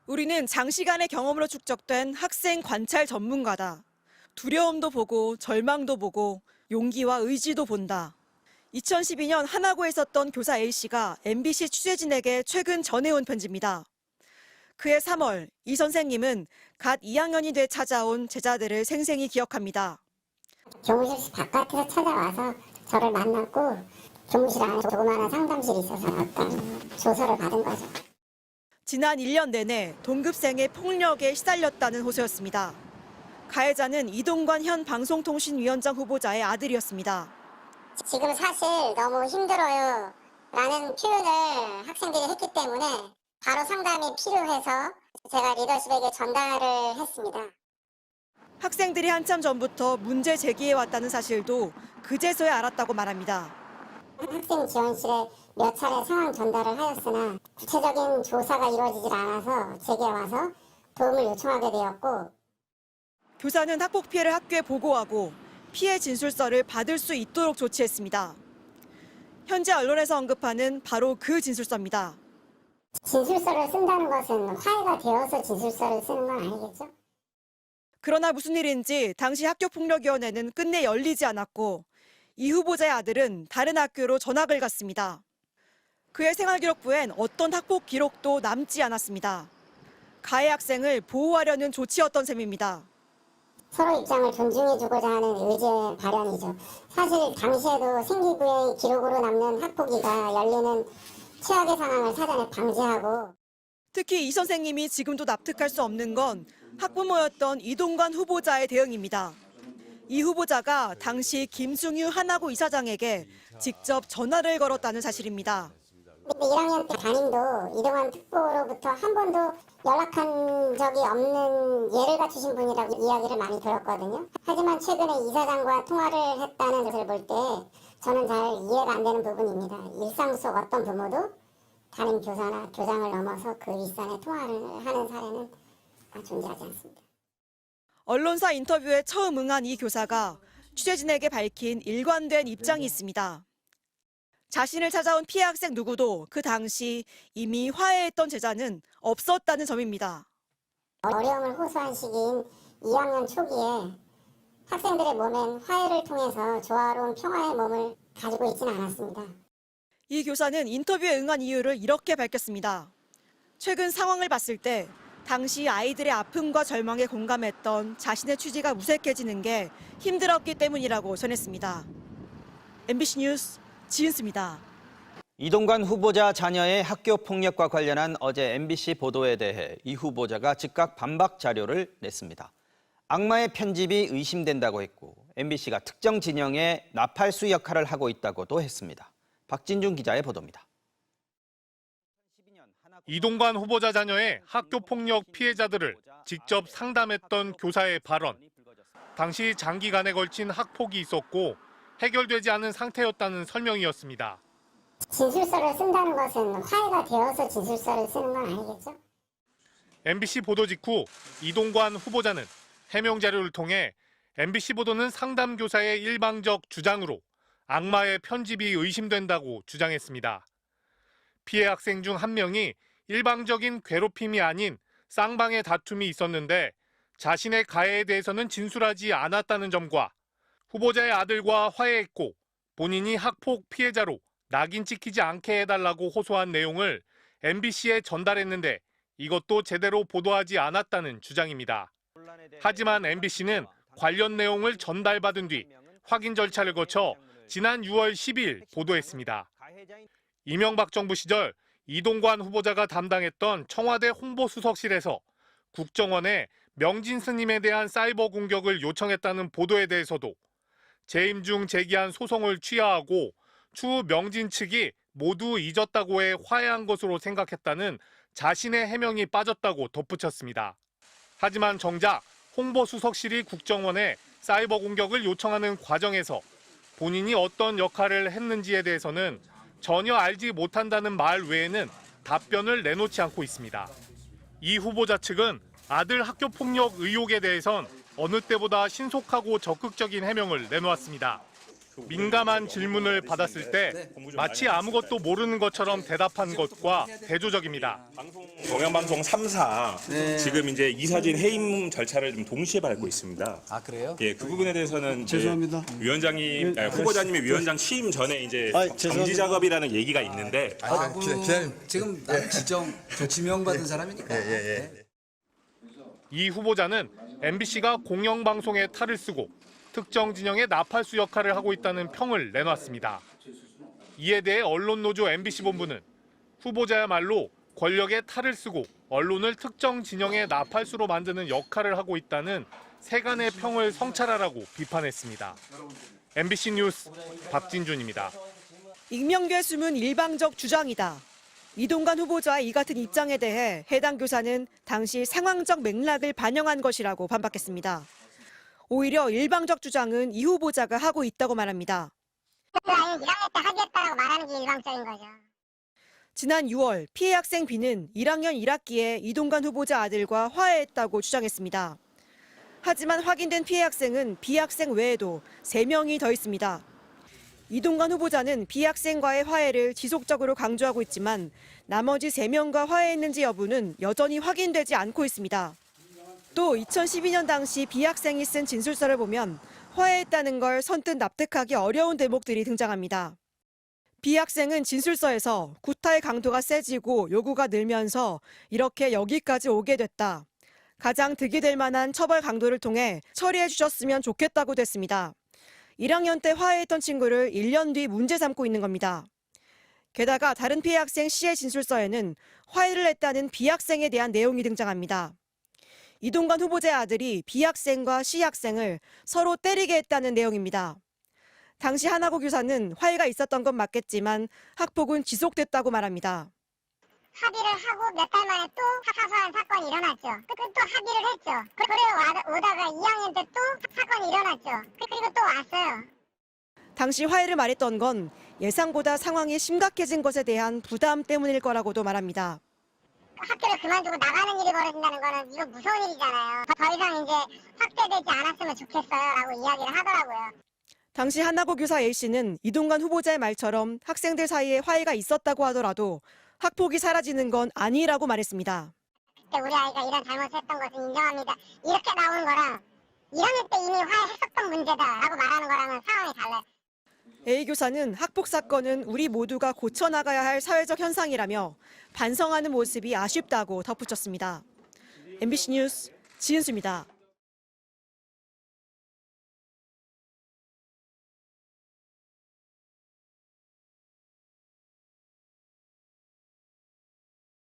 우리는 장시간의 경험으로 축적된 학생 관찰 전문가다. 두려움도 보고 절망도 보고 용기와 의지도 본다. 2012년 하나고에 있었던 교사 A씨가 MBC 취재진에게 최근 전해온 편지입니다. 그해 3월 이 선생님은 갓 2학년이 돼 찾아온 제자들을 생생히 기억합니다. 교무실 바깥에서 찾아와서 저를 만났고 교무실 안에 조그마한 상담실이 있어서 어떤 조서를 받은 거죠. 지난 1년 내내 동급생의 폭력에 시달렸다는 호소였습니다. 가해자는 이동관 현 방송통신위원장 후보자의 아들이었습니다. 지금 사실 너무 힘들어요 라는 표현을 학생들이 했기 때문에 바로 상담이 필요해서 제가 리더십에게 전달을 했습니다. 학생들이 한참 전부터 문제 제기해왔다는 사실도 그제서야 알았다고 말합니다. 학생 지원실에 몇 차례 상황 전달을 하였으나 구체적인 조사가 이루어지질 않아서 제게 와서 도움을 요청하게 되었고, 교사는 학폭 피해를 학교에 보고하고 피해 진술서를 받을 수 있도록 조치했습니다. 현재 언론에서 언급하는 바로 그 진술서입니다. 진술서를 쓴다는 것은 화해가 되어서 진술서를 쓰는 건 아니겠죠? 그러나 무슨 일인지 당시 학교폭력위원회는 끝내 열리지 않았고 이 후보자의 아들은 다른 학교로 전학을 갔습니다. 그의 생활기록부엔 어떤 학폭 기록도 남지 않았습니다. 가해 학생을 보호하려는 조치였던 셈입니다. 서로 입장을 존중해주고자 하는 의지의 발현이죠. 사실 당시에도 생기부의 기록으로 남는 학폭위가 열리는 최악의 상황을 사전에 방지하고, 특히 이 선생님이 지금도 납득할 수 없는 건 학부모였던 이동관 후보자의 대응입니다. 이 후보자가 당시 김승유 하나고 이사장에게 직접 전화를 걸었다는 사실입니다. 근데 1학년 때 담임도 이동환 특보로부터 한 번도 연락한 적이 없는 예를 갖추신 분이라고 이야기를 많이 들었거든요. 하지만 최근에 이사장과 통화를 했다는 것을 볼 때 저는 잘 이해가 안 되는 부분입니다. 일상 속 어떤 부모도 담임 교사나 교장을 넘어서 그 윗선에 통화를 하는 사례는 존재하지 않습니다. 언론사 인터뷰에 처음 응한 이 교사가 취재진에게 밝힌 일관된 입장이 있습니다. 자신을 찾아온 피해 학생 누구도 그 당시 이미 화해했던 제자는 없었다는 점입니다. 어려움을 호소한 시기인 2학년 초기에 학생들의 몸엔 화해를 통해서 조화로운 평화의 몸을 가지고 있지는 않았습니다. 이 교사는 인터뷰에 응한 이유를 이렇게 밝혔습니다. 최근 상황을 봤을 때 당시 아이들의 아픔과 절망에 공감했던 자신의 취지가 무색해지는 게 힘들었기 때문이라고 전했습니다. MBC 뉴스 지은수입니다. 이동관 후보자 자녀의 학교 폭력과 관련한 어제 MBC 보도에 대해 이 후보자가 즉각 반박 자료를 냈습니다. 악마의 편집이 의심된다고 했고 MBC가 특정 진영의 나팔수 역할을 하고 있다고도 했습니다. 박진중 기자의 보도입니다. 이동관 후보자 자녀의 학교 폭력 피해자들을 직접 상담했던 교사의 발언. 당시 장기간에 걸친 학폭이 있었고 해결되지 않은 상태였다는 설명이었습니다. 진술서를 쓴다는 것은 화해가 되어서 진술서를 쓰는 건 아니겠죠? MBC 보도 직후 이동관 후보자는 해명 자료를 통해 MBC 보도는 상담 교사의 일방적 주장으로 악마의 편집이 의심된다고 주장했습니다. 피해 학생 중 한 명이 일방적인 괴롭힘이 아닌 쌍방의 다툼이 있었는데 자신의 가해에 대해서는 진술하지 않았다는 점과 후보자의 아들과 화해했고 본인이 학폭 피해자로 낙인 찍히지 않게 해달라고 호소한 내용을 MBC에 전달했는데 이것도 제대로 보도하지 않았다는 주장입니다. 하지만 MBC는 관련 내용을 전달받은 뒤 확인 절차를 거쳐 지난 6월 10일 보도했습니다. 이명박 정부 시절 이동관 후보자가 담당했던 청와대 홍보수석실에서 국정원에 명진 스님에 대한 사이버 공격을 요청했다는 보도에 대해서도 재임 중 제기한 소송을 취하하고 추후 명진 측이 모두 잊었다고 해 화해한 것으로 생각했다는 자신의 해명이 빠졌다고 덧붙였습니다. 하지만 정작 홍보수석실이 국정원에 사이버 공격을 요청하는 과정에서 본인이 어떤 역할을 했는지에 대해서는 전혀 알지 못한다는 말 외에는 답변을 내놓지 않고 있습니다. 이 후보자 측은 아들 학교 폭력 의혹에 대해선 어느 때보다 신속하고 적극적인 해명을 내놓았습니다. 민감한 질문을 받았을 때 마치 아무것도 모르는 것처럼 대답한 것과 대조적입니다. 동양방송 3사 지금 이제 이사진 해임 절차를 좀 동시에 밟고 있습니다. 아 그래요? 예, 그 부분에 대해서는 이제 죄송합니다. 위원장님, 후보자님이 위원장 취임 전에 이제 정지 죄송합니다. 작업이라는 얘기가 있는데 지금 나는 저 지명받은 사람이니까. 이 후보자는 MBC가 공영방송에 탈을 쓰고 특정 진영의 나팔수 역할을 하고 있다는 평을 내놨습니다. 이에 대해 언론노조 MBC 본부는 후보자야말로 권력에 탈을 쓰고 언론을 특정 진영의 나팔수로 만드는 역할을 하고 있다는 세간의 평을 성찰하라고 비판했습니다. MBC 뉴스 박진준입니다. 익명계 숨은 일방적 주장이다. 이동관 후보자의 이 같은 입장에 대해 해당 교사는 당시 상황적 맥락을 반영한 것이라고 반박했습니다. 오히려 일방적 주장은 이 후보자가 하고 있다고 말합니다. 1학년 때 하겠다라고 말하는 게 일방적인 거죠. 지난 6월 피해 학생 B는 1학년 1학기에 이동관 후보자 아들과 화해했다고 주장했습니다. 하지만 확인된 피해 학생은 B 학생 외에도 3명이 더 있습니다. 이동관 후보자는 B 학생과의 화해를 지속적으로 강조하고 있지만 나머지 3명과 화해했는지 여부는 여전히 확인되지 않고 있습니다. 또 2012년 당시 B 학생이 쓴 진술서를 보면 화해했다는 걸 선뜻 납득하기 어려운 대목들이 등장합니다. B 학생은 진술서에서 구타의 강도가 세지고 요구가 늘면서 이렇게 여기까지 오게 됐다. 가장 득이 될 만한 처벌 강도를 통해 처리해 주셨으면 좋겠다고 됐습니다. 1학년 때 화해했던 친구를 1년 뒤 문제 삼고 있는 겁니다. 게다가 다른 피해 학생 C의 진술서에는 화해를 했다는 B 학생에 대한 내용이 등장합니다. 이동관 후보자의 아들이 B 학생과 C 학생을 서로 때리게 했다는 내용입니다. 당시 하나고 교사는 화해가 있었던 건 맞겠지만 학폭은 지속됐다고 말합니다. 합의를 하고 몇 달 만에 또 사소한 사건이 일어났죠. 또 합의를 했죠. 그리고 오다가 2학년 때 또 사건이 일어났죠. 그리고 또 왔어요. 당시 화해를 말했던 건 예상보다 상황이 심각해진 것에 대한 부담 때문일 거라고도 말합니다. 학교를 그만두고 나가는 일이 벌어진다는 거는 이거 무서운 일이잖아요. 더 이상 이제 확대되지 않았으면 좋겠어요라고 이야기를 하더라고요. 당시 하나고 교사 A씨는 이동관 후보자의 말처럼 학생들 사이에 화해가 있었다고 하더라도 학폭이 사라지는 건 아니라고 말했습니다. 그때 우리 아이가 이런 잘못했던 것은 인정합니다. 이렇게 나오는 거랑 1학년 때 이미 화해했었던 문제다라고 말하는 거랑은 상황이 달라요. A 교사는 학폭 사건은 우리 모두가 고쳐나가야 할 사회적 현상이라며 반성하는 모습이 아쉽다고 덧붙였습니다. MBC 뉴스 지은수입니다.